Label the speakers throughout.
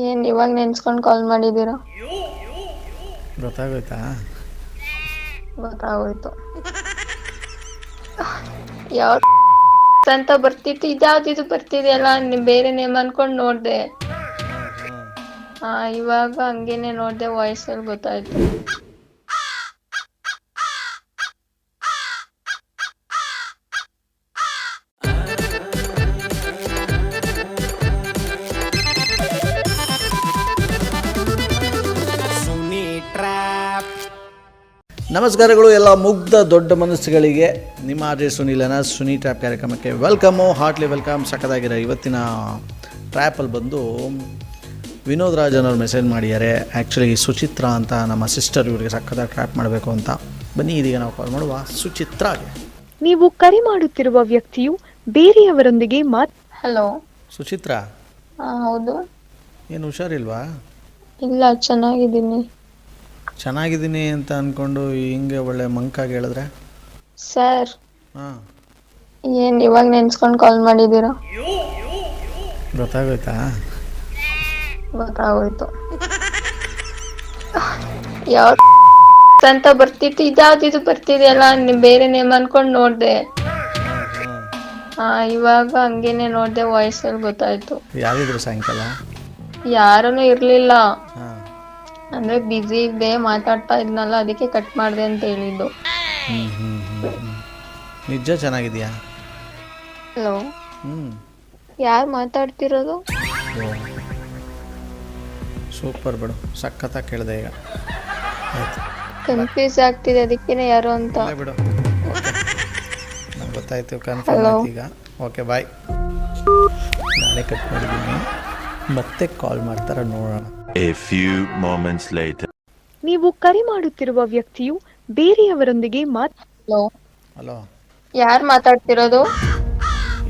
Speaker 1: ಏನ್ ಇವಾಗ ನೆನ್ಸ್ಕೊಂಡು ಕಾಲ್ ಮಾಡಿದ್ದೀರಾ?
Speaker 2: ಗೊತ್ತಾಗೋಯ್ತಾ?
Speaker 1: ಗೊತ್ತಾಗೋಯ್ತು. ಯಾವ ಅಂತ ಬರ್ತಿತ್ತು, ಇದ್ಯಾವ್ದಿದು ಬರ್ತಿದೆಯಲ್ಲ, ಬೇರೆ ನೇಮ್ ಅನ್ಕೊಂಡ್ ನೋಡ್ದೆ. ಇವಾಗ ಹಂಗೇನೆ ನೋಡ್ದೆ, ವಾಯ್ಸಲ್ಲಿ ಗೊತ್ತಾಯ್ತು.
Speaker 2: ನಮಸ್ಕಾರಗಳು ಎಲ್ಲ ಮುಗ್ಧ ದೊಡ್ಡ ಮನಸ್ಸುಗಳಿಗೆ. ನಿಮ್ಮ ಆರ್ಜೆ ಸುನೀಲನ ಸುನಿ ಟ್ರ್ಯಾಪ್ ಕಾರ್ಯಕ್ರಮಕ್ಕೆ ವೆಲ್ಕಮ್ಮು, ಹಾರ್ಟ್ಲಿ ವೆಲ್ಕಮ್. ಸಕ್ಕದಾಗಿರೋ ಇವತ್ತಿನ ಟ್ರ್ಯಾಪಲ್ಲಿ ಬಂದು ವಿನೋದ್ ರಾಜನ್ ಅವ್ರು ಮೆಸೇಜ್ ಮಾಡಿದ್ದಾರೆ. ಆ್ಯಕ್ಚುಲಿ ಸುಚಿತ್ರಾ ಅಂತ ನಮ್ಮ ಸಿಸ್ಟರ್, ಇವರಿಗೆ ಸಕ್ಕದಾಗಿ ಟ್ರ್ಯಾಪ್ ಮಾಡಬೇಕು ಅಂತ. ಬನ್ನಿ ಇದೀಗ ನಾವು ಕಾಲ್ ಮಾಡುವ ಸುಚಿತ್ರಾಗೆ.
Speaker 3: ನೀವು ಕರೆ ಮಾಡುತ್ತಿರುವ ವ್ಯಕ್ತಿಯು ಬೇರೆಯವರೊಂದಿಗೆ
Speaker 1: ಹಲೋ
Speaker 2: ಸುಚಿತ್ರಾ?
Speaker 1: ಹೌದು.
Speaker 2: ಏನು ಹುಷಾರಿಲ್ವಾ?
Speaker 1: ಇಲ್ಲ,
Speaker 2: ಚೆನ್ನಾಗಿದ್ದೀನಿ ಅಂತ ಅಂದ್ಕೊಂಡು ಹಿಂಗೆ ಒಳ್ಳೆ ಮಂಕಾಗಿ ಹೇಳಿದ್ರೆ
Speaker 1: ಸರ್.
Speaker 2: ಹಾಂ,
Speaker 1: ಏನ್ ಇವಾಗ ನೆನ್ಸ್ಕೊಂಡು ಕಾಲ್ ಮಾಡಿದ್ದೀರಾ?
Speaker 2: ಗೊತ್ತಾಗೋಯ್ತಾ?
Speaker 1: ಗೊತ್ತಾಗೋಯ್ತು. ಯಾವ ಅಂತ ಬರ್ತಿತ್ತು, ಇದ್ಯಾವ್ದಿದು ಬರ್ತಿದೆಯಲ್ಲ, ಬೇರೆ ನೇಮ್ ಅನ್ಕೊಂಡ್ ನೋಡ್ದೆ. ಇವಾಗ ಹಂಗೇನೆ ನೋಡ್ದೆ, ವಾಯ್ಸಲ್ಲಿ ಗೊತ್ತಾಯ್ತು.
Speaker 2: ಯಾರಿದ್ರು ಸಾಯಂಕಾಲ?
Speaker 1: ಯಾರೂನು ಇರ್ಲಿಲ್ಲ.
Speaker 2: ಹಾಂ,
Speaker 1: ಅಂದ್ರೆ ಬಿಸಿ ಇದ್ದೆ, ಮಾತಾಡ್ತಾ ಇದ್ನಲ್ಲ, ಅದಕ್ಕೆ ಕಟ್ ಮಾಡ್ದೆ ಅಂತ ಹೇಳಿದ್ದು.
Speaker 2: ನಿಜ ಚೆನ್ನಾಗಿದೆಯಾ?
Speaker 1: ಹಲೋ, ಯಾರು ಮಾತಾಡ್ತಿರೋದು?
Speaker 2: ಸೂಪರ್ ಬಿಡು, ಸಖತ್ತಾಗಿ ಕೇಳಿದೆ ಈಗ. ಆಯ್ತು,
Speaker 1: ಕನ್ಫ್ಯೂಸ್ ಆಗ್ತಿದೆ, ಅದಕ್ಕೇನೆ ಯಾರು ಅಂತ.
Speaker 2: ಬಿಡು, ನಂಗೆ ಗೊತ್ತಾಯ್ತು, ಕನ್ಫರ್ಮ್ ಆಯ್ತು ಈಗ. ಓಕೆ, ಬಾಯ್. ನಾನೇ ಕಟ್ ಮಾಡಿದ್ದೀನಿ, ಮತ್ತೆ ಕಾಲ್ ಮಾಡ್ತಾರ ನೋಡೋಣ.
Speaker 4: A few moments later.
Speaker 3: ನೀವು ಕರೆ ಮಾಡುತ್ತಿರುವ ವ್ಯಕ್ತಿಯು ಬೇರೆಯವರೊಂದಿಗೆ
Speaker 2: ಹಲೋ,
Speaker 1: ಯಾರು ಮಾತಾಡ್ತಿರೋದು?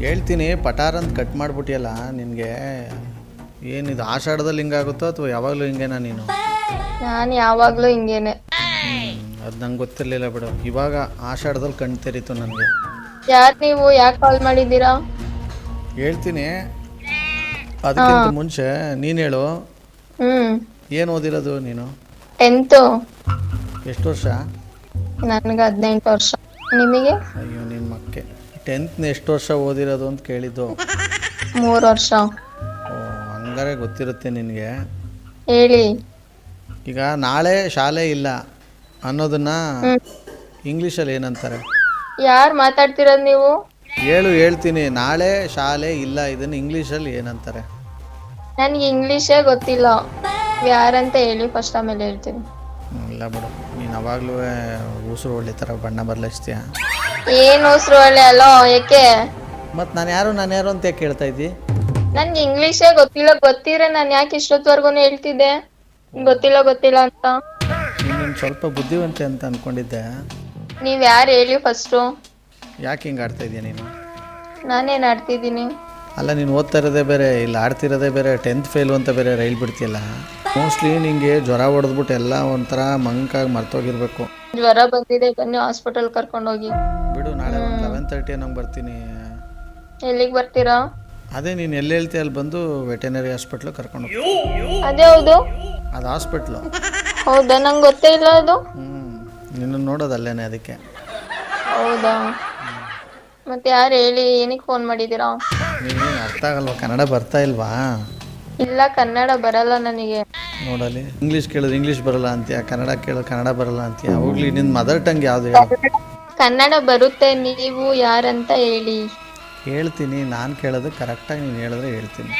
Speaker 2: ಹೇಳ್ತೀನಿ, ಪಟಾರ್ ಅಂತ ಕಟ್ ಮಾಡ್ಬಿಟ್ಟಿಯಲ್ಲ. ನಿನಗೆ ಏನಿದು ಆಷಾಢದಲ್ಲಿ ಹಿಂಗಾಗುತ್ತೋ ಅಥವಾ ಯಾವಾಗಲೂ ಹಿಂಗೇನಾ ನೀನು?
Speaker 1: ನಾನು ಯಾವಾಗ್ಲೂ ಹಿಂಗೇನೆ.
Speaker 2: ಅದು ನಂಗೆ ಗೊತ್ತಿರಲಿಲ್ಲ ಬಿಡು. ಇವಾಗ ಆಷಾಢದಲ್ಲಿ ಕಣ್ ತೆರೀತು ನನಗೆ.
Speaker 1: ಯಾರು ನೀವು? ಯಾಕೆ ಕಾಲ್ ಮಾಡಿದ್ದೀರಾ?
Speaker 2: ಹೇಳ್ತೀನಿ, ಅದಕ್ಕಿಂತ ಮುಂಚೆ ನೀನು ಹೇಳು, ಏನು ಓದಿರೋದು ನೀನು?
Speaker 1: 10th.
Speaker 2: ಎಷ್ಟು ವರ್ಷ?
Speaker 1: ನನಗೆ 18 ವರ್ಷ. ನಿಮಗೆ?
Speaker 2: ಅಯ್ಯೋ ನಿನ್ನ ಮಕ್ಕೆ, 10th ಎಷ್ಟು ವರ್ಷ ಓದಿರೋದು ಅಂತ ಕೇಳಿದ್ದು.
Speaker 1: 3 ವರ್ಷ.
Speaker 2: ಓ, ಹಂಗಾರೆ ಗೊತ್ತಿರುತ್ತೆ ನಿನಗೆ.
Speaker 1: ಹೇಳಿ.
Speaker 2: ಈಗ ನಾಳೆ ಶಾಲೆ ಇಲ್ಲ ಅನ್ನೋದನ್ನ ಇಂಗ್ಲೀಷಲ್ಲಿ ಏನಂತಾರೆ?
Speaker 1: ಯಾರು ಮಾತಾಡ್ತಿರೋದು ನೀವು?
Speaker 2: ಹೇಳ್ತೀನಿ, ನಾಳೆ ಶಾಲೆ ಇಲ್ಲ, ಇದನ್ನು ಇಂಗ್ಲೀಷಲ್ಲಿ ಏನಂತಾರೆ?
Speaker 1: ನನಗೆ ಇಂಗ್ಲೀಷೇ ಗೊತ್ತಿಲ್ಲ. ಯಾರಂತ ಹೇಳಿ ಫಸ್ಟ್, ಆಮೇಲೆ ಹೇಳ್ತೀನಿ.
Speaker 2: ಇಲ್ಲ ಬಿಡು, ನೀನು ಅವಾಗಲೂ ಉಸಿರು ಒಳ್ಳೆ ಥರ ಬಣ್ಣ ಬದಲಾಯಿಸ್ತೀಯ.
Speaker 1: ಏನು ಉಸಿರು ಒಳ್ಳೆ ಅಲ್ಲೋ? ಯಾಕೆ? ಮತ್ತು
Speaker 2: ನಾನು ಯಾರು ಅಂತ ಕೇಳ್ತಾ ಇದ್ದಿ?
Speaker 1: ನನ್ಗೆ ಇಂಗ್ಲೀಷೇ ಗೊತ್ತಿದ್ರೆ ನಾನು ಯಾಕೆ ಇಷ್ಟೊತ್ತವರೆಗೂ ಹೇಳ್ತಿದ್ದೆ ಗೊತ್ತಿಲ್ಲ ಅಂತ?
Speaker 2: ನೀನು ಸ್ವಲ್ಪ ಬುದ್ಧಿವಂತೆ ಅಂತ ಅಂದ್ಕೊಂಡಿದ್ದೆ.
Speaker 1: ನೀವು ಯಾರು ಹೇಳಿ ಫಸ್ಟು?
Speaker 2: ಯಾಕೆ ಹಿಂಗೆ ಆಡ್ತಾ ಇದೆಯಾ ನೀನು?
Speaker 1: ನಾನೇನು ಆಡ್ತಿದ್ದೀನಿ?
Speaker 2: ಅಲ್ಲ, ನೀನು ಓದ್ತಾ ಇರೋದೇ ಬೇರೆ, ಇಲ್ಲ ಆಡ್ತಿರೋದೇ ಬೇರೆ. 10th ಫೇಲು ಅಂತ ಬೇರೆ ರೈಲ್ ಬಿಡ್ತೀಯಲ್ಲ. ಮೋಸ್ಟ್ಲಿ ನಿಂಗೆ ಜ್ವರ ಹೊಡೆದ್ಬಿಟ್ಟು ಎಲ್ಲ ಒಂಥರ ಮಂಕಾಗಿ ಮರ್ತೋಗಿರ್ಬೇಕು.
Speaker 1: ಜ್ವರ ಬಂದಿದೆ, ಬನ್ನಿ ಹಾಸ್ಪಿಟಲ್ ಕರ್ಕೊಂಡೋಗಿ.
Speaker 2: ಬಿಡು, ನಾಳೆ 11:30 ನಂಗೆ ಬರ್ತೀನಿ.
Speaker 1: ಎಲ್ಲಿಗೆ ಬರ್ತೀರಾ?
Speaker 2: ಅದೇ ನೀನು ಎಲ್ಲಿ ಹೇಳ್ತೀಯ ಅಲ್ಲಿ ಬಂದು ವೆಟೆನರಿ ಹಾಸ್ಪಿಟ್ಲು ಕರ್ಕೊಂಡು.
Speaker 1: ಅದೇ ಹೌದು,
Speaker 2: ಅದು ಹಾಸ್ಪಿಟ್ಲು.
Speaker 1: ಹೌದಾ? ನಂಗೆ ಗೊತ್ತೇ ಇಲ್ಲ ಅದು.
Speaker 2: ನಿನ್ನ ನೋಡೋದಲ್ಲೇನೆ, ಅದಕ್ಕೆ.
Speaker 1: ಹೌದಾ? ಮತ್ತೆ ಯಾರು ಹೇಳಿ, ಏನಕ್ಕೆ ಫೋನ್ ಮಾಡಿದ್ದೀರಾ?
Speaker 2: ನಿನಗೇನು ಅರ್ಥ ಆಗಲ್ವಾ? ಕನ್ನಡ ಬರ್ತಾ ಇಲ್ವಾ?
Speaker 1: ಇಲ್ಲ, ಕನ್ನಡ ಬರಲ್ಲ ನನಗೆ.
Speaker 2: ನೋಡಲಿ, ಇಂಗ್ಲೀಷ್ ಕೇಳಿದ್ರೆ ಇಂಗ್ಲೀಷ್ ಬರಲ್ಲ ಅಂತೀಯ, ಕನ್ನಡ ಕೇಳಿದ್ರೆ ಕನ್ನಡ ಬರಲ್ಲ ಅಂತೀಯ. ಹೋಗ್ಲಿ, ನಿನ್ನ ಮದರ್ ಟಂಗ್ ಯಾವುದು ಹೇಳು?
Speaker 1: ಕನ್ನಡ ಬರುತ್ತೆ, ನೀವು ಯಾರಂತ ಹೇಳಿ.
Speaker 2: ಹೇಳ್ತೀನಿ, ನಾನು ಕೇಳೋದು ಕರೆಕ್ಟಾಗಿ ನೀನು ಹೇಳಿದ್ರೆ ಹೇಳ್ತೀನಿ.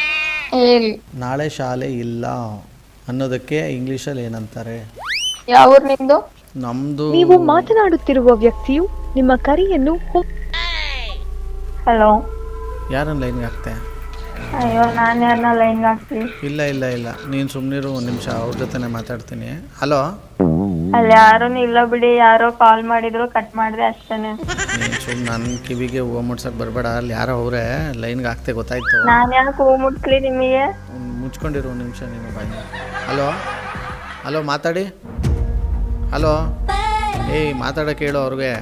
Speaker 1: ಹೇಳಿ.
Speaker 2: ನಾಳೆ ಶಾಲೆ ಇಲ್ಲ ಅನ್ನೋದಕ್ಕೆ ಇಂಗ್ಲೀಷಲ್ಲಿ ಏನಂತಾರೆ?
Speaker 1: ಯಾವ ಊರು ನಿಮ್ದು?
Speaker 2: ನಮ್ಮದು.
Speaker 3: ನೀವು ಮಾತನಾಡುತ್ತಿರುವ ವ್ಯಕ್ತಿಯು ನಿಮ್ಮ ಕರೆಯನ್ನು
Speaker 1: ಹಲೋ,
Speaker 2: ಯಾರನ್ನ ಲೈನ್ಗೆ ಹಾಕ್ತೆ?
Speaker 1: ಅಯ್ಯೋ, ನಾನು ಯಾರನ್ನ ಲೈನ್ಗೆ ಹಾಕ್ತೀನಿ?
Speaker 2: ಇಲ್ಲ, ನೀನು ಸುಮ್ಮನಿರು, ಒಂದು ನಿಮಿಷ ಅವ್ರ ಜೊತೆನೇ ಮಾತಾಡ್ತೀನಿ. ಹಲೋ,
Speaker 1: ಅಲ್ಲಿ ಯಾರೂ ಇಲ್ಲ ಬಿಡಿ, ಯಾರೋ ಕಾಲ್ ಮಾಡಿದ್ರು, ಕಟ್ ಮಾಡಿದೆ ಅಷ್ಟೇನೆ.
Speaker 2: ನೀನು ಸುಮ್ಮನೆ ನನ್ನ ಕಿವಿಗೆ ಹೂವು ಮುಡ್ಸಕ್ಕೆ ಬರಬೇಡ. ಅಲ್ಲಿ ಯಾರೋ ಅವರೇ ಲೈನ್ಗೆ ಹಾಕ್ತೆ, ಗೊತ್ತಾಯ್ತು?
Speaker 1: ನಾನು ಯಾಕೆ ಹೂ ಮುಟ್ಲಿ ನಿಮಗೆ?
Speaker 2: ಮುಚ್ಕೊಂಡಿರು ಒಂದು ನಿಮಿಷ ನೀನು ಬಾಯ್. ಹಲೋ, ಮಾತಾಡಿ. ಹಲೋ, ಏಯ್ ಮಾತಾಡೋಕೆ ಹೇಳು ಅವ್ರಿಗೆ.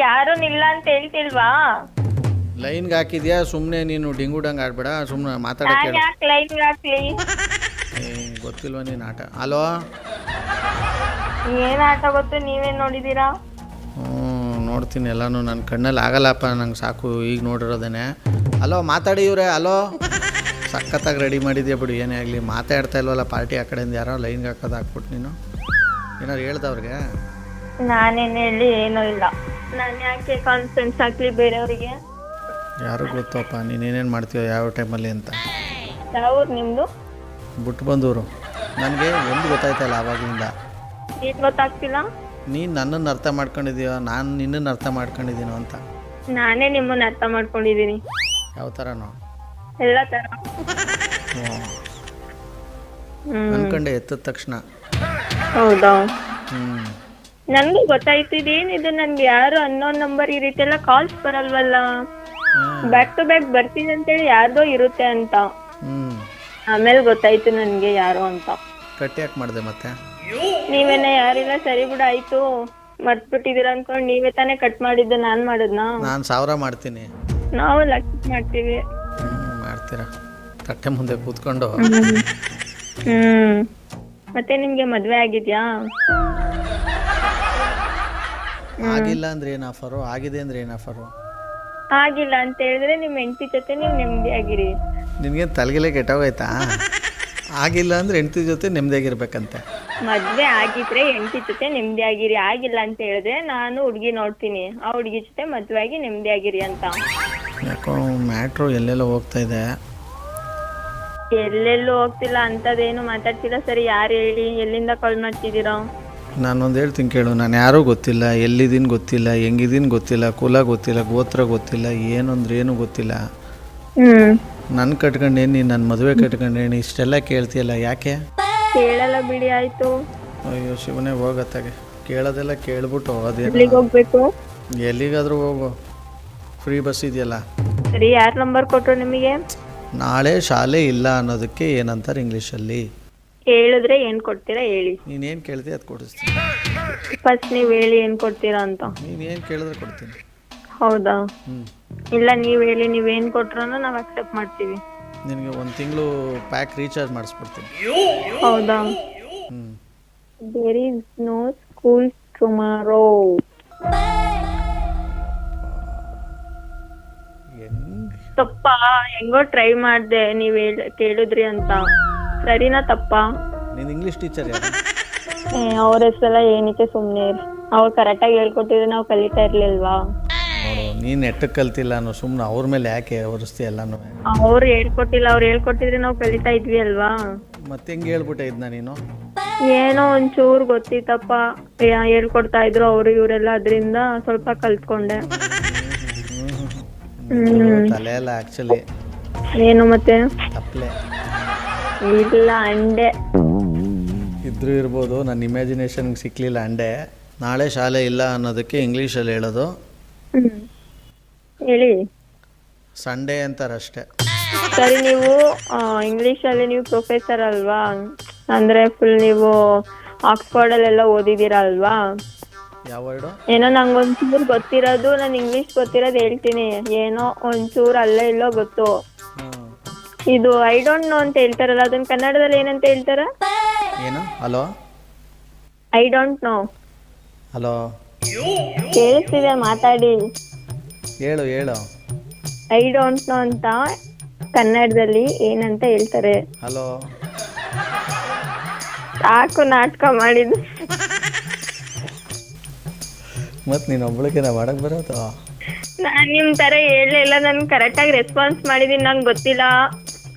Speaker 1: ಯಾರೂ ಇಲ್ಲ ಅಂತ ಹೇಳ್ತಿಲ್ವಾ?
Speaker 2: ಲೈನ್ಗೆ ಹಾಕಿದ್ಯಾ ಸುಮ್ಮನೆ ನೀನು ಡಿಂಗುಡಂಗೆ ಆಡ್ಬೇಡ, ಸುಮ್ಮನೆ ಮಾತಾಡೋಕೆ
Speaker 1: ನಾನ್ ಯಾಕೆ ಲೈನ್ ಹಾಕ್ಲಿ?
Speaker 2: ಗೊತ್ತಿಲ್ವ ನೀನು ಆಟ. ಹಲೋ,
Speaker 1: ಏನ್ ಆಟ ಗೊತ್ತು, ನೀವೇನ್ ನೋಡಿದೀರಾ?
Speaker 2: ನೋಡ್ತೀನಿ ಎಲ್ಲನೂ, ನನ್ನ ಕಣ್ಣಲ್ಲಿ ಆಗಲ್ಲಪ್ಪ, ನಂಗೆ ಸಾಕು ಈಗ ನೋಡಿರೋದೇನೆ. ಹಲೋ ಮಾತಾಡಿ ಇವ್ರೆ. ಹಲೋ, ಸಖತ್ತಾಗಿ ರೆಡಿ ಮಾಡಿದ್ಯಾ ಬಿಡು, ಏನೇ ಆಗಲಿ. ಮಾತಾಡ್ತಾ ಇಲ್ವಲ್ಲ ಪಾರ್ಟಿ ಆ ಕಡೆಯಿಂದ ಯಾರೋ ಲೈನ್ಗೆ ಹಾಕೋದು ಹಾಕ್ಬಿಟ್ಟು ನೀನು ಏನಾರು ಹೇಳ್ದವ್ರಿಗೆ?
Speaker 1: ನಾನೇನು ಹೇಳಿ ಏನೂ ಇಲ್ಲ. ನಾನು ಯಾಕೆ ಕಾನ್ಫಿಡೆನ್ಸ್ ಹಾಕ್ಲಿ ಬೇರೆಯವರಿಗೆ?
Speaker 2: ಯಾರು ಗೊತ್ತಪ್ಪ ನೀನೇನೇನು ಮಾಡ್ತೀಯೋ ಯಾವ ಟೈಮಲ್ಲಿ ಅಂತ.
Speaker 1: ಯಾವ ಊರು ನಿಮ್ಮದು?
Speaker 2: ಬಿಟ್ಟು ಬಂದವರು. ನನಗೆ ಒಂದು ಗೊತ್ತಾಯ್ತಲ್ಲ ಆವಾಗಲಿಂದ.
Speaker 1: ಏನು ಗೊತ್ತಾಗ್ತಿಲ್ಲ?
Speaker 2: ನೀನು ನನ್ನನ್ನು ಅರ್ಥ ಮಾಡ್ಕೊಂಡಿದ್ದೀಯೋ ನಾನು ನಿನ್ನನ್ನು ಅರ್ಥ ಮಾಡ್ಕೊಂಡಿದ್ದೀನೋ ಅಂತ.
Speaker 1: ನಾನೇ ನಿಮ್ಮನ್ನ ಅರ್ಥ ಮಾಡ್ಕೊಂಡಿದ್ದೀನಿ.
Speaker 2: ಯಾವ ಥರನೋ?
Speaker 1: ಎಲ್ಲ ಥರ.
Speaker 2: ಅನ್ಕೊಂಡೆ ಎತ್ತಿದ ತಕ್ಷಣ.
Speaker 1: ಹೌದಾ?
Speaker 2: ಹ್ಞೂ,
Speaker 1: ನನಗೂ ಗೊತ್ತಾಯ್ತು. ಇದೇನಿದು, ನನ್ಗೆ ಯಾರು ಅನ್ನೋನ್ ನಂಬರ್ ಈ ರೀತಿ ಎಲ್ಲ ಕಾಲ್ಸ್ ಬರಲ್ವಲ್ಲ. ಬ್ಯಾಕ್ ಟು ಬ್ಯಾಕ್ ಬರ್ತೀನಿ ಅಂತೇಳಿ ಯಾರ್ದೋ ಇರುತ್ತೆ ಅಂತ. ಆಮೇಲೆ ಗೊತ್ತಾಯ್ತು ನನ್ಗೆ ಯಾರು ಅಂತ.
Speaker 2: ಕಟ್ಟಿ ಯಾಕೆ ಮಾಡಿದೆ ಮತ್ತೆ?
Speaker 1: ನೀವೇನ ಯಾರಿಲ್ಲ, ಸರಿ ಬಿಡ ಆಯ್ತು, ಮರ್ತ್ಬಿಟ್ಟಿದೀರ ಅನ್ಕೊಂಡು ನೀವೇ ತಾನೇ ಕಟ್ ಮಾಡಿದ್ದು, ನಾನ್ ಮಾಡದ್ನಾ?
Speaker 2: ನಾನು 1000 ಮಾಡ್ತೀನಿ.
Speaker 1: ನಾವು ಲಕ್ಷ ಮಾಡ್ತೀವಿ.
Speaker 2: ಮಾಡ್ತೀರಾ? ತಟ್ಟೆ ಮುಂದೆ ಕೂತ್ಕೊಂಡು.
Speaker 1: ಮತ್ತೆ ನಿಮ್ಗೆ ಮದ್ವೆ ಆಗಿದ್ಯಾ?
Speaker 2: ಆಗಿಲ್ಲ ಅಂದ್ರೆ ಏನು ಆಫರು, ಆಗಿದೆ ಅಂದ್ರೆ ಏನು ಆಫರು?
Speaker 1: ಆಗಿಲ್ಲ ಅಂತ ಹೇಳಿದ್ರೆ ನಿಮ್ ಹೆಂಡತಿ ಜೊತೆ ನೀವು ನೆಮ್ಮದಿ ಆಗಿರಿ.
Speaker 2: ನಿನ್ಗೇನು ತಲೆಗೆಲೆ ಕೆಟ್ಟೋಗೈತಾ? ಆಗಿಲ್ಲ ಅಂದ್ರೆ ಹೆಂಡತಿ ಜೊತೆ ನೆಮ್ಮದಿಯಾಗಿರ್ಬೇಕಂತೆ.
Speaker 1: ಮದ್ವೆ ಆಗಿದ್ರೆ ಹೆಂಡತಿ ಜೊತೆ ನೆಮ್ಮದಿ ಆಗಿರಿ. ಆಗಿಲ್ಲ ಅಂತ ಹೇಳಿದ್ರೆ ನಾನು ಹುಡ್ಗಿ ನೋಡ್ತೀನಿ, ಆ ಹುಡ್ಗಿ ಜೊತೆ ಮದ್ವೆ ಆಗಿ ನೆಮ್ಮದಿ ಆಗಿರಿ ಅಂತ.
Speaker 2: ಯಾಕೋ ಮ್ಯಾಟ್ರು ಎಲ್ಲೆಲ್ಲೋ ಹೋಗ್ತಾ ಇದೆ.
Speaker 1: ಎಲ್ಲೆಲ್ಲೂ ಹೋಗ್ತಿಲ್ಲ, ಅಂತದೇನು ಮಾತಾಡ್ತಿಲ್ಲ. ಸರಿ, ಯಾರು ಹೇಳಿ, ಎಲ್ಲಿಂದ ಕಾಲ್ ಮಾಡ್ತಿದ್ದೀರಾ?
Speaker 2: ನಾನೊಂದು ಹೇಳ್ತೀನಿ ಕೇಳು. ನಾನು ಯಾರೂ ಗೊತ್ತಿಲ್ಲ, ಎಲ್ಲಿದ್ದೀನಿ ಗೊತ್ತಿಲ್ಲ, ಹೆಂಗಿದ್ದೀನಿ ಗೊತ್ತಿಲ್ಲ, ಕುಲ ಗೊತ್ತಿಲ್ಲ, ಗೋತ್ರ ಗೊತ್ತಿಲ್ಲ, ಏನು ಅಂದ್ರೆ ಏನು ಗೊತ್ತಿಲ್ಲ. ನನ್ನ ಕಟ್ಕೊಂಡೇನು ನೀನು ನನ್ನ ಮದುವೆ ಕಟ್ಕೊಂಡೇನು ಇಷ್ಟೆಲ್ಲ ಕೇಳ್ತೀಯಲ್ಲ, ಯಾಕೆ?
Speaker 1: ಕೇಳಲ್ಲ ಬಿಡಿ, ಆಯ್ತು.
Speaker 2: ಅಯ್ಯೋ ಶಿವನೇ, ಹೋಗತ್ತಾಗೆ ಕೇಳೋದೆಲ್ಲ ಕೇಳ್ಬಿಟ್ಟು
Speaker 1: ಎಲ್ಲಿಗೆ ಹೋಗ್ಬೇಕು?
Speaker 2: ಎಲ್ಲಿಗಾದರೂ ಹೋಗು, ಫ್ರೀ ಬಸ್ ಇದೆಯಲ್ಲ.
Speaker 1: ಸರಿ, ಯಾರ ನಂಬರ್ ಕೊಟ್ರು ನಿಮಗೆ?
Speaker 2: ನಾಳೆ ಶಾಲೆ ಇಲ್ಲ ಅನ್ನೋದಕ್ಕೆ ಏನಂತಾರೆ ಇಂಗ್ಲೀಷಲ್ಲಿ?
Speaker 1: ಹೇಳಿದ್ರೆ ಏನ್ ಕೊಡ್ತೀರಾ ಹೇಳಿ.
Speaker 2: ನೀನೇನು ಕೇಳ್ತೀಯ ಅದು ಕೊಡಿಸ್ತೀನಿ.
Speaker 1: ಫಸ್ಟ್ ನೀವ್ ಹೇಳಿ ಏನ್ ಕೊಡ್ತೀರಾ ಅಂತ.
Speaker 2: ನೀನೇನು ಕೇಳಿದ್ರೆ ಕೊಡ್ತೀನಿ.
Speaker 1: ಹೌದಾ? ಇಲ್ಲ, ನೀವ್ ಹೇಳಿ, ನೀವೇನ್ ಕೊಟ್ರು ನಾವ್ ಅಕ್ಸೆಪ್ಟ್ ಮಾಡ್ತೀವಿ.
Speaker 2: ನಿನಗೆ 1 ತಿಂಗಳು ಪ್ಯಾಕ್ ರೀಚಾರ್ಜ್ ಮಾಡಿಸ್ಬಿಡ್ತೀನಿ.
Speaker 1: ಹೌದಾ? There is no school tomorrow. ತಪ್ಪಾ? ಹೆಂಗೋ ಟ್ರೈ ಮಾಡ್ದೆ, ನೀವ್ ಕೇಳಿದ್ರಿ ಅಂತ. ಸರಿನಾ ತಪ್ಪಾ?
Speaker 2: ನೀನು ಇಂಗ್ಲೀಷ್ ಟೀಚರ್ ಯಾರು?
Speaker 1: ಅವ್ರ ಹೆಸರೆಲ್ಲ ಏನಕ್ಕೆ ಸುಮ್ನೆ ಇರಿ. ಅವ್ರು ಕರೆಕ್ಟಾಗಿ ಹೇಳ್ಕೊಟ್ಟಿದ್ರೆ ನಾವು ಕಲಿತಾ ಇರ್ಲಿಲ್ವಾ?
Speaker 2: ನೋಡು, ನೀನು ನೆಟ್ಟಕ್ಕೆ ಕಲ್ತಿಲ್ಲ ಅನ್ನೋ ಸುಮ್ಮನೆ ಅವ್ರ ಮೇಲೆ ಯಾಕೆ ಹೊರಿಸ್ತೀಯ ಎಲ್ಲನೂ?
Speaker 1: ಅವ್ರು ಹೇಳ್ಕೊಟ್ಟಿಲ್ಲ, ಅವ್ರು ಹೇಳ್ಕೊಟ್ಟಿದ್ರೆ ನಾವು ಕಲಿತಾ ಇದ್ವಿ ಅಲ್ವಾ?
Speaker 2: ಮತ್ತೆ ಹೆಂಗೆ ಹೇಳ್ಬಿಟ್ಟೆ ಇದನ್ನ ನೀನು?
Speaker 1: ಏನೋ ಒಂಚೂರು ಗೊತ್ತಿತ್ತಪ್ಪ, ಹೇಳ್ಕೊಡ್ತಾ ಇದ್ರು ಅವರು ಇವರೆಲ್ಲ, ಅದರಿಂದ ಸ್ವಲ್ಪ ಕಲ್ತ್ಕೊಂಡೆ.
Speaker 2: ತಲೆ ಎಲ್ಲ ಆಕ್ಚುಲಿ
Speaker 1: ಏನು ಮತ್ತೆ?
Speaker 2: ತಪ್ಪಲೆ
Speaker 1: ಇಲ್ಲ, ಅಂಡೆ
Speaker 2: ಇದ್ರೂ ಇರ್ಬೋದು, ನನ್ನ ಇಮ್ಯಾಜಿನೇಷನ್ಗೆ ಸಿಕ್ಕಲಿಲ್ಲ ಅಂಡೆ. ನಾಳೆ ಶಾಲೆ ಇಲ್ಲ ಅನ್ನೋದಕ್ಕೆ ಇಂಗ್ಲೀಷಲ್ಲಿ ಹೇಳೋದು
Speaker 1: ಹೇಳಿ.
Speaker 2: ಸಂಡೇ ಅಂತಾರಷ್ಟೇ.
Speaker 1: ಸರಿ, ನೀವು ಇಂಗ್ಲಿಷಲ್ಲಿ ನೀವು ಪ್ರೊಫೆಸರ್ ಅಲ್ವಾ? ಅಂದ್ರೆ ಫುಲ್ ನೀವು ಆಕ್ಸ್ಫರ್ಡ್ ಅಲ್ಲೆಲ್ಲ ಓದಿದ್ದೀರಾ ಅಲ್ವಾ?
Speaker 2: ಯಾವ ವರ್ಡು?
Speaker 1: ಏನೋ ನಂಗೆ ಒಂಚೂರು ಗೊತ್ತಿರೋದು, ನಾನು ಇಂಗ್ಲಿಷ್ ಗೊತ್ತಿರೋದು ಹೇಳ್ತೀನಿ. ಏನೋ ಒಂಚೂರು ಅಲ್ಲೇ ಇಲ್ಲೋ ಗೊತ್ತು. ಇದು ಐ ಡೋಂಟ್ ನೋ ಅಂತ ಹೇಳ್ತಾರಲ್ಲ, ಅದನ್ನ ಕನ್ನಡದಲ್ಲಿ ಏನಂತ ಹೇಳ್ತಾರ?
Speaker 2: ಏನು? Hello,
Speaker 1: I don't know.
Speaker 2: Hello,
Speaker 1: ಕೇಳಿಸ್ತಿದೆ, ಮಾತಾಡಿ.
Speaker 2: ಹೇಳು ಹೇಳು.
Speaker 1: ಐ ಡೋಂಟ್ ನೋ ಅಂತ ಕನ್ನಡದಲ್ಲಿ ಏನಂತ ಹೇಳ್ತಾರೆ?
Speaker 2: ಹಲೋ,
Speaker 1: ಸಾಕು ನಾಟಕ ಮಾಡಿದ್ದು.
Speaker 2: ಮತ್ತು ನೀನು ಒಬ್ಬಳಿಗೆ ನಾವು ಮಾಡಕ್ಕೆ ಬರೋದು?
Speaker 1: ನಾನು ನಿಮ್ಮ ಥರ ಹೇಳಲಿಲ್ಲ, ನಾನು ಕರೆಕ್ಟಾಗಿ ರೆಸ್ಪಾನ್ಸ್ ಮಾಡಿದ್ದೀನಿ. ನಂಗೆ ಗೊತ್ತಿಲ್ಲ,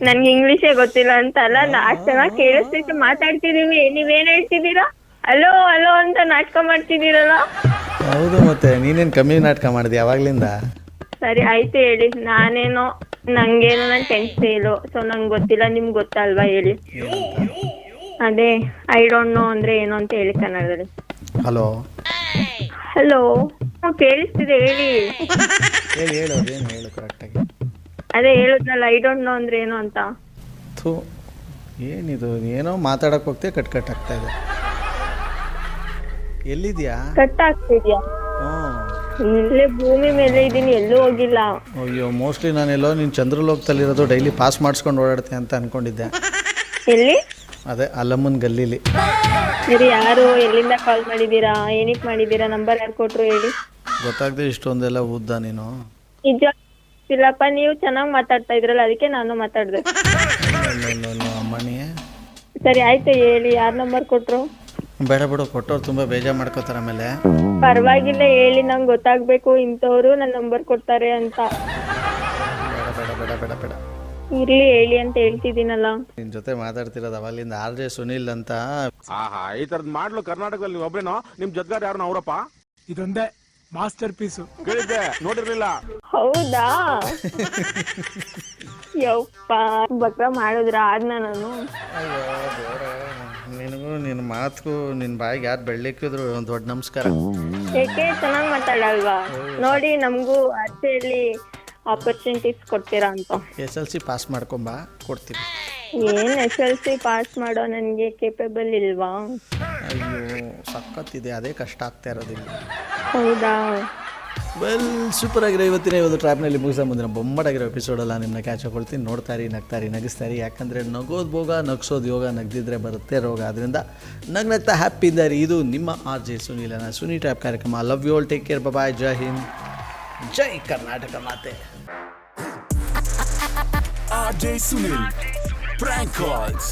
Speaker 1: ನನ್ಗೆ ಇಂಗ್ಲೀಷೇ ಗೊತ್ತಿಲ್ಲ ಅಂತ ಅಲ್ಲ, ನಾಲ್ಕು ಚೆನ್ನಾಗಿ ಕೇಳಿಸ್ತಿತ್ತು, ಮಾತಾಡ್ತಿದೀವಿ. ನೀವೇನು ಹೇಳ್ತಿದ್ದೀರಾ? ಅಲೋ ಅಲೋ ಅಂತ ನಾಟಕ ಮಾಡ್ತಿದ್ದೀರಲ್ಲ.
Speaker 2: ಹೌದು, ಮತ್ತೆ ನೀನೇನು ಕಮ್ಮಿ ನಾಟಕ ಮಾಡಿದೆ ಯಾವಾಗ್ಲಿಂದ?
Speaker 1: ಸರಿ ಆಯ್ತು, ಹೇಳಿ. ನಾನೇನೋ ನಂಗೇನೋ ನನ್ನ ಟೆನ್ಷನ್ ಇಲ್ಲ, ಸೊ ನಂಗೆ ಗೊತ್ತಿಲ್ಲ, ನಿಮ್ಗೆ ಗೊತ್ತಲ್ವಾ? ಹೇಳಿ. ಅದೇ ಐ ಡೋಂಟ್ ನೋ ಅಂದ್ರೆ ಏನು ಅಂತ ಹೇಳಿ ಕನ್ನಡದಲ್ಲಿ.
Speaker 2: ಹಲೋ
Speaker 1: ಹಲೋ, ಕೇಳಿಸ್ತಿದೆ, ಹೇಳಿ.
Speaker 2: ಹೇಳಿ ಹೇಳು, ಅದೇನು ಹೇಳು ಕರೆಕ್ಟಾಗಿ.
Speaker 1: ಅದೇ ಹೇಳುದ್ನಲ್ಲ, ಐ ಡೋಂಟ್ ನೋ ಅಂದ್ರೆ ಏನು ಅಂತ.
Speaker 2: ಥೂ, ಏನಿದು? ಏನೋ ಮಾತಾಡಕ್ಕೆ ಹೋಗ್ತೀಯ, ಕಟ್ ಆಗ್ತಾ ಇದೆ. ಎಲ್ಲಿದ್ಯಾ?
Speaker 1: ಕಟ್ ಆಗ್ತಿದ್ಯಾ? ಇಲ್ಲೇ ಭೂಮಿ ಮೇಲೆ ಇದೀನಿ, ಎಲ್ಲೂ ಹೋಗಿಲ್ಲ.
Speaker 2: ಅಯ್ಯೋ ಮೋಸ್ಟ್ಲಿ ನಾನೆಲ್ಲೋ ನೀನು ಚಂದ್ರಲೋಕದಲ್ಲಿರೋದು, ಡೈಲಿ ಪಾಸ್ ಮಾಡಿಸ್ಕೊಂಡು ಓಡಾಡ್ತೆ ಅಂತ ಅಂದ್ಕೊಂಡಿದ್ದೆ.
Speaker 1: ಎಲ್ಲಿ?
Speaker 2: ಅದೇ ಅಲ್ಲಮ್ಮನ ಗಲ್ಲೀಲಿ.
Speaker 1: ಸರಿ, ಯಾರು, ಎಲ್ಲಿಂದ ಕಾಲ್ ಮಾಡಿದ್ದೀರಾ, ಏನಕ್ಕೆ ಮಾಡಿದ್ದೀರಾ, ನಂಬರ್ ಯಾರು ಕೊಟ್ರು ಹೇಳಿ?
Speaker 2: ಗೊತ್ತಾಗದೆ ಇಷ್ಟೊಂದೆಲ್ಲ ಉದ್ದ ನೀನು.
Speaker 1: ನಿಜ ಇಲ್ಲಪ್ಪ, ನೀವು ಚೆನ್ನಾಗಿ ಮಾತಾಡ್ತಾ ಇದ್ರಲ್ಲ, ಅದಕ್ಕೆ ನಾನು ಮಾತಾಡ್ದೆ.
Speaker 2: ಅಮ್ಮಣಿ
Speaker 1: ಸರಿ ಆಯ್ತು, ಹೇಳಿ ಯಾರ್ ನಂಬರ್ ಕೊಟ್ರು?
Speaker 2: ಬೇಡ ಬಿಡು, ಕೊಟ್ಟವ್ರು ತುಂಬ ಬೇಜಾರು ಮಾಡ್ಕೋತಾರೆ ಆಮೇಲೆ.
Speaker 1: ಪರವಾಗಿಲ್ಲ, ಹೇಳಿ, ನಂಗೆ ಗೊತ್ತಾಗ್ಬೇಕು ಇಂಥವ್ರು ನನ್ನ ನಂಬರ್ ಕೊಡ್ತಾರೆ ಅಂತ.
Speaker 2: ಬೇಡ ಬೇಡ ಬೇಡ ಬೇಡ ಬೇಡ
Speaker 1: ಇರ್ಲಿ, ಹೇಳಿ ಅಂತ ಹೇಳ್ತಿದ್ದೀನಲ್ಲ.
Speaker 2: ನಿನ್ ಜೊತೆ ಮಾತಾಡ್ತಿರೋದು ಅವಲ್ಲಿಂದ RJ ಸುನಿಲ್ ಅಂತ.
Speaker 5: ಆಹಾ, ಈ ತರದ್ ಮಾಡ್ಲು ಕರ್ನಾಟಕದಲ್ಲಿ ನೀವು ಒಬ್ರೇನೋ? ನಿಮ್ ಜೊತೆಗಾರ ಯಾರು ಅವರಪ್ಪ?
Speaker 6: ಇದೊಂದೇ ಮಾಸ್ಟರ್ ಪೀಸು.
Speaker 5: ಕೇಳಿದ್ದೆ, ನೋಡಿರ್ಲಿಲ್ಲ.
Speaker 1: ಹೌದಾ? ಯಪ್ಪ, ಬಕ್ರ ಮಾಡಿದ್ರ ಆದ್ನ ನಾನು.
Speaker 2: ಅಯ್ಯೋ ದೇವ್ರೇ, ನಿನಗೂ ನಿನ್ನ ಮಾತುಗೂ ನಿನ್ನ ಬಾಯಿಗೆ ಯಾರು ಬೆಳ್ಳಿಕ್ಕಿದ್ರು ಒಂದು ದೊಡ್ಡ ನಮಸ್ಕಾರ.
Speaker 1: ಏಕೆ ಚೆನ್ನಾಗಿ ಮಾತಾಡಲ್ವಾ? ನೋಡಿ, ನಮಗೂ ಆಚೆಯಲ್ಲಿ ಆಪರ್ಚುನಿಟೀಸ್ ಕೊಡ್ತೀರಾ ಅಂತ.
Speaker 2: SLC ಪಾಸ್ ಮಾಡ್ಕೊಂಬಾ, ಕೊಡ್ತೀವಿ.
Speaker 1: ಏನ್ SLC ಪಾಸ್ ಮಾಡೋ ನನ್ಗೆ ಕೇಪಬಲ್ ಇಲ್ವಾ?
Speaker 2: ಅಯ್ಯೋ ಸಖತ್ತಿದೆ, ಅದೇ ಕಷ್ಟ ಆಗ್ತಾ ಇರೋದಿಲ್ಲ.
Speaker 1: ಹೌದಾ?
Speaker 2: ವೆಲ್, ಸೂಪರ್ ಆಗಿರೋ ಇವತ್ತಿನ ಟ್ರ್ಯಾಪ್ನಲ್ಲಿ ಮುಗಿಸ ಮುಂದಿನ ಬೊಮ್ಮಡಾಗಿರೋ ಎಪಿಸೋಡೆಲ್ಲ ನಿಮ್ಮನ್ನ ಕ್ಯಾಚ್ ಹಾಕೊಳ್ತೀನಿ. ನೋಡ್ತಾರಿ, ನಗ್ತಾರಿ, ನಗಿಸ್ತಾರಿ. ಯಾಕಂದರೆ ನಗೋದು ಭೋಗ, ನಗ್ಸೋದು ಯೋಗ, ನಗ್ದಿದ್ರೆ ಬರುತ್ತೆ ರೋಗ. ಅದರಿಂದ ನಗ್ನಗ್ತಾ ಹ್ಯಾಪಿ ಇದ್ದಾರೆ. ಇದು ನಿಮ್ಮ RJ ಸುನೀಲನ ಸುನಿ ಟ್ರ್ಯಾಪ್ ಕಾರ್ಯಕ್ರಮ. Love you all, take care, bye, Jai Hind, Jai Karnataka ಮಾತೆ.
Speaker 7: RJ Sunil. Prank calls.